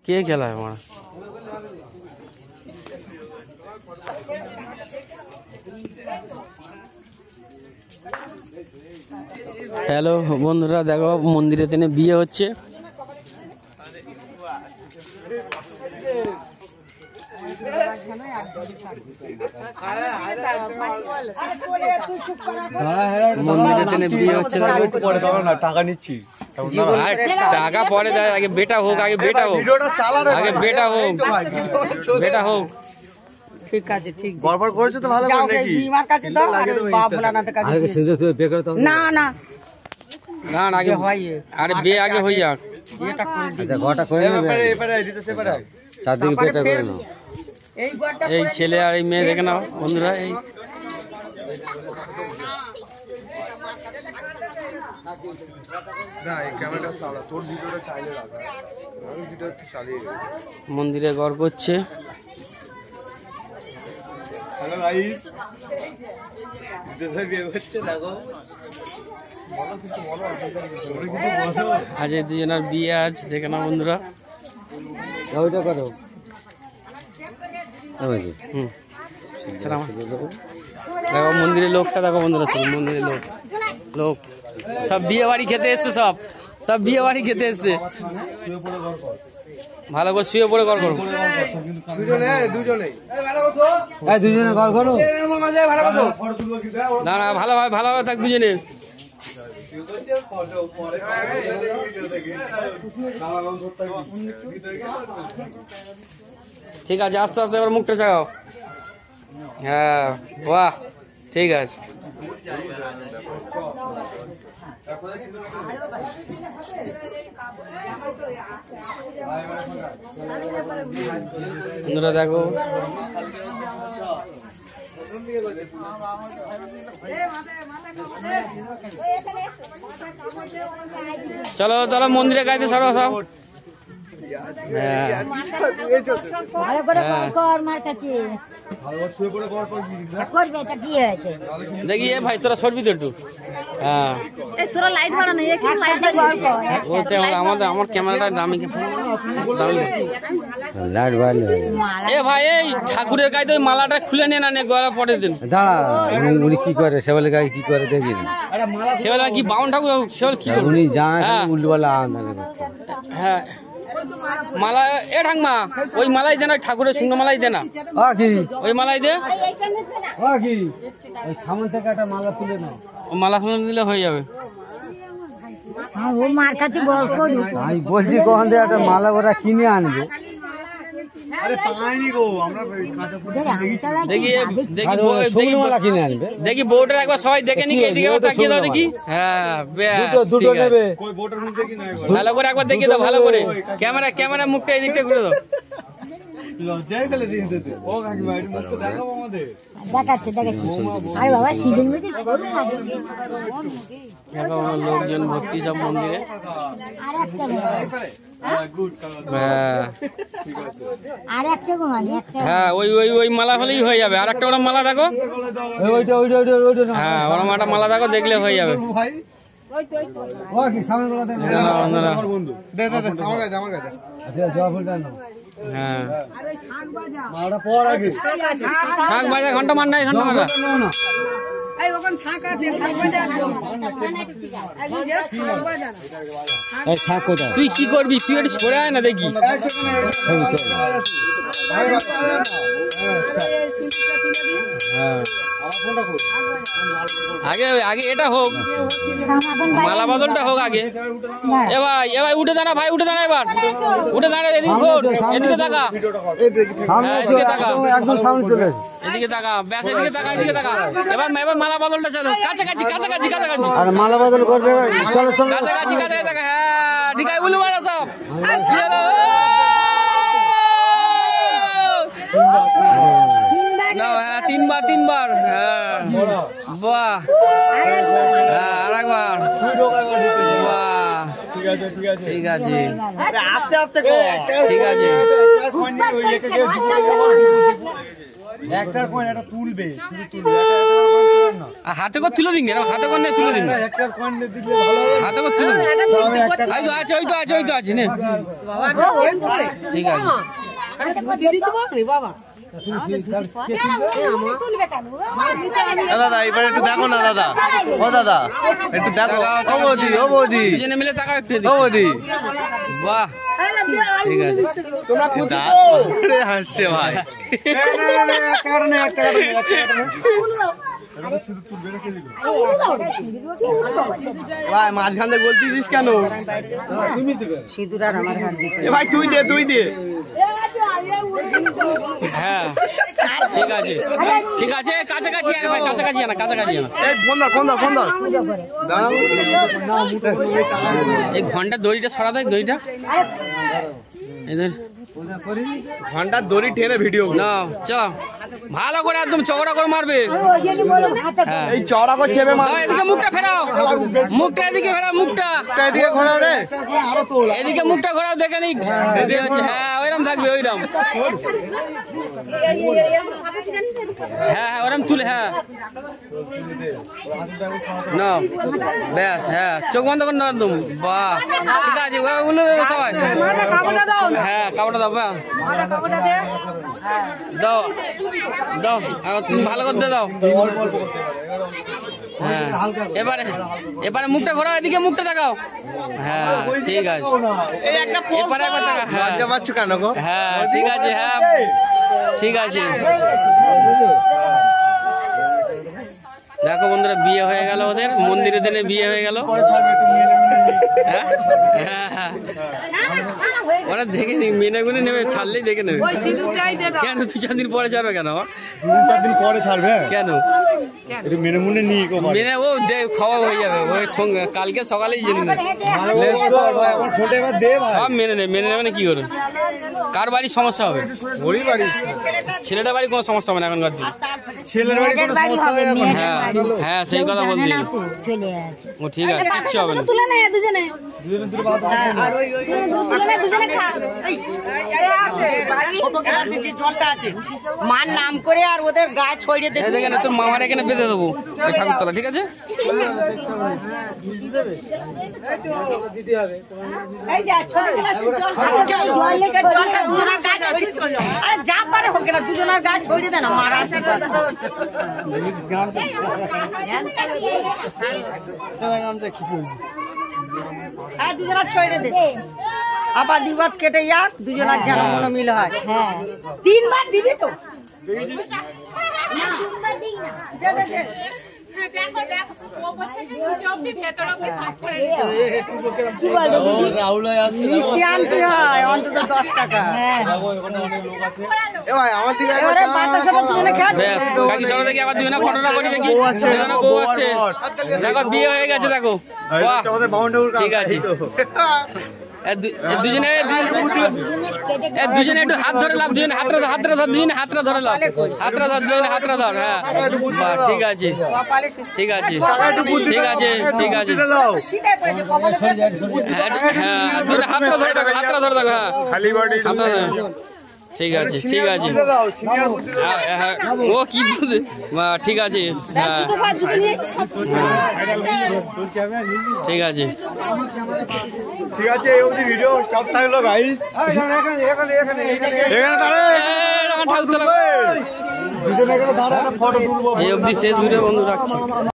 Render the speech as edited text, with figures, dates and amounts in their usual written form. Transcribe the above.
কে খেলায় আমার হ্যালো বন্ধুরা, দেখো মন্দিরে তেনে বিয়ে হচ্ছে। মন্দিরে তেনে বিয়ে হচ্ছে, টাকা নিচ্ছি। টাকা পরে দেয়, আগে বেটা হোক, আগে বেটা হোক, আগে বেটা হোক, বেটা হোক। ঠিক আছে, ঠিক গড়বড় করেছে তো ভালো করে নাকি? আমার কাছে দাও আর বাপ ভোলানাথের কাছে আগে সেজে তুই বেকার তো না না না না, আগে হয়, আরে বিয়ে আগে হয়ে যাক। এটা করে দিই। আচ্ছা ঘরটা করে নেবে, এবারে এদিকে সেপারে চারদিকে পেটা করে নাও। এই ঘরটা এই ছেলে আর এই মেয়ে দেখে নাও বন্ধুরা। এই মন্দিরে গড় করছে। হ্যালো গাইস, বিয়ে হচ্ছে দেখো। আজ এই দুজনের বিয়ে আজ দেখে নাও বন্ধুরা। ওইটা করো। দেখো মন্দিরের লোকটা দেখো বন্ধুরা, সব মন্দিরের লোক লোক সব বিয়ে বাড়ি খেতে এসছে, সব সব বিয়ে বাড়ি খেতে এসছে। ভালো করে শুয়ে পড়ে গড় করো। দুজনে ঘর করো না না, ভালোভাবে ভালোভাবে থাক দুজনে। ঠিক আছে, আস্তে আস্তে এবার মুখটা চাগাও। হ্যাঁ, বাহ, ঠিক আছে। বন্ধুরা দেখো, চলো চলো মন্দিরে গাইতে সরো সব। দেখি এ ভাই তোরা সরবি তো একটু। হ্যাঁ, আমার ক্যামেরাটা দামি এ ভাই, এই ঠাকুরের গায়ে ওই মালাটা খুলে নিয়ে না গলা পরে দিন। দাঁড়া, উনি কি করে সেবলের গায়ে কি করে দেখি? সেবেলা কি বাউন ঠাকুর সেবেল কি উনি জানা উল্টোপাল্টা। হ্যাঁ, মালা এ ঠাকমা ওই মালাই দে না, ঠাকুরের শুকনো মালাই দে না, ওই মালাই দে। সামনে থেকে একটা মালা তুলে নাও, মালা ফুলে দিলে হয়ে যাবে। আমি বলছি কখন থেকে একটা মালা ওরা কিনে আনবে। দেখি বউটার একবার সবাই দেখে নি, এদিকে তাকিয়ে দাও দেখি। হ্যাঁ, ভালো করে একবার দেখিয়ে দাও, ভালো করে ক্যামেরা ক্যামেরা মুখটা এদিকটা ঘুরে দাও। লোকজন ভর্তি সব মন্দিরে। হ্যাঁ, ওই ওই ওই মালা হলেই হয়ে যাবে। আর একটা ওরা মালা দেখো, হ্যাঁ ওরা একটা মালা দেখো, দেখলে হয়ে যাবে। হ্যাঁ, শাক বাজা ঘন্টা মান নাই, ঘন্টা মারা। তুই কি করবি? তুই একটু সরে আয় না দেখি। আগে আগে এটা হোক, মালা বদলটা হোক আগে। এ ভাই, এ ভাই উঠে দাঁড়া, ভাই উঠে দাঁড়া, এবার উঠে দাঁড়া। এদিকে তাকা, এদিকে তাকা, একদম সামনে চলে এদিকে তাকা, ব্যাস এদিকে তাকা, এদিকে তাকা। এবার এবার মালা বদলটা চলো, কাছাকাছি কাছাকাছি কাছাকাছি। আর মালা বদল করবে, চলো চলো কাছাকাছি কাছাকাছি তাকা। হ্যাঁ ঠিক আছে, বলু মারা সব। হ্যাঁ, তিনবার তিনবার। হ্যাঁ, বাহ, হ্যাঁ আরেকবার, বাহ, ঠিক আছে, আস্তে আস্তে ঠিক আছে। একটার পয়েন্ট একটা তুলবে, শুধু তুলবে। হাতে করে তুলে দিন, হাতে করে তুলে দিন, হাতে করে তুলে দিন। আছে, ওই তো আছে, ওই তো আছে নে। ঠিক আছে, দাদা এবার একটু দেখো না দাদা, ও দাদা একটু দেখো, ও বৌদি, ও বৌদি, দুজনে মিলে তাকাও একটু, ও বৌদি, বাহ ঠিক আছে। হাসছে ভাই, ভাই মাঝখান থেকে বলতেছিস কেন? ভাই তুই দে, তুই দে। হ্যাঁ ঠিক আছে, ঠিক আছে, কাছাকাছি আনে ভাই, কাছাকাছি আনা, কাছাকাছি আনা। এই ফোন ধর, ফোন ধর, ফোন ধর। এই ঘন্টার দড়িটা সরা দেয়, দড়িটা এদের ঘন্টার দড়ি টেনে ভিডিও না, চল ভালো করে একদম চওড়া করে মারবে। হ্যাঁ এই চড়া করে চেপে মার। এদিকে মুখটা ফেরাও, মুখটা এদিকে ফেরাও, মুখটা এদিকে ঘোরাও রে, এদিকে মুখটা ঘোরাও, দেখে নিক। হ্যাঁ ওইরকম থাকবে, ওইরকম। হ্যাঁ হ্যাঁ ওরকম তুলে, হ্যাঁ না ব্যাস, হ্যাঁ চোখ বন্ধ করে না একদম। বাহ ঠিক আছে, উল্লে দেবে সবাই। হ্যাঁ কাপড়টা দাও, দাও দাও, তুমি ভালো করতে দাও। হ্যাঁ এবারে, এবারে মুখটা ঘোরাও, এদিকে মুখটা দেখাও। হ্যাঁ ঠিক আছে, এবারে একবার দেখা। হ্যাঁ কেন গো? হ্যাঁ ঠিক আছে, হ্যাঁ ঠিক আছে। দেখো বন্ধুরা, বিয়ে হয়ে গেল ওদের, মন্দিরে দিনে বিয়ে হয়ে গেল। হ্যাঁ হ্যাঁ ওরা দেখে নি, মেনে গুনে নেবে, ছাড়লেই দেখে নেবে। কেন 2-4 দিন পরে ছাড়বে কেন? 2-4 দিন পরে ছাড়বে কেন? মেনে মুনে নিয়ে মেনে ও খাওয়া হয়ে যাবে, ওই সঙ্গে কালকে সকালেই জেনে নেবে। সব মেনে নেবে, মেনে নেবে না কি করে? কার বাড়ির সমস্যা হবে? ছেলেটার বাড়ি কোনো সমস্যা হবে না এখনকার দিন। ছেলের বাড়ি কোনো সমস্যা হবে না। হ্যাঁ হ্যাঁ সেই কথা বলছি। ও ঠিক আছে, কিচ্ছু হবে না। মার নাম করে আর ওদের গায়ে ছড়িয়ে দেবে। দেখেন তোর মামার এখানে বেঁধে দেবো ওই ঠাকুরতলা, ঠিক আছে? যা পারে হোক না, দুজনের গায়ে ছড়িয়ে দেয় না মার আশীর্বাদ। দুজনা ছড়িয়ে দে, আবার বিবাদ কেটে যাক, দুজনার যেন মনোমিল হয়। হ্যাঁ 3বার দিবি তো। মিষ্টি আনতে হয় অন্তত 10 টাকা। কাকি সরা দেখি আবার দুজনে ফটোটা করি দেখি। দুজনে বউ আসছে, দেখো বিয়ে হয়ে গেছে, দেখো বাহ ঠিক আছে। দুজনে দুজনে একটু হাত ধরে লাভ, দুজনে হাতটা ধর, দুজনে হাতটা ধরে লাভ, হাতটা ধর, দুজনে হাতটা ধর। হ্যাঁ ঠিক আছে, ঠিক আছে, ঠিক আছে, ঠিক আছে। হ্যাঁ দুজনে হাতটা ধরে থাকো, হাতটা ধরে থাকো। হ্যাঁ ঠিক আছে, ঠিক আছে। ও কি ঠিক আছে, হ্যাঁ ঠিক আছে, ঠিক আছে। এই অবধি ভিডিও স্টপ থাকলো গাইস। এই অবধি শেষ ভিডিও বন্ধু রাখছি।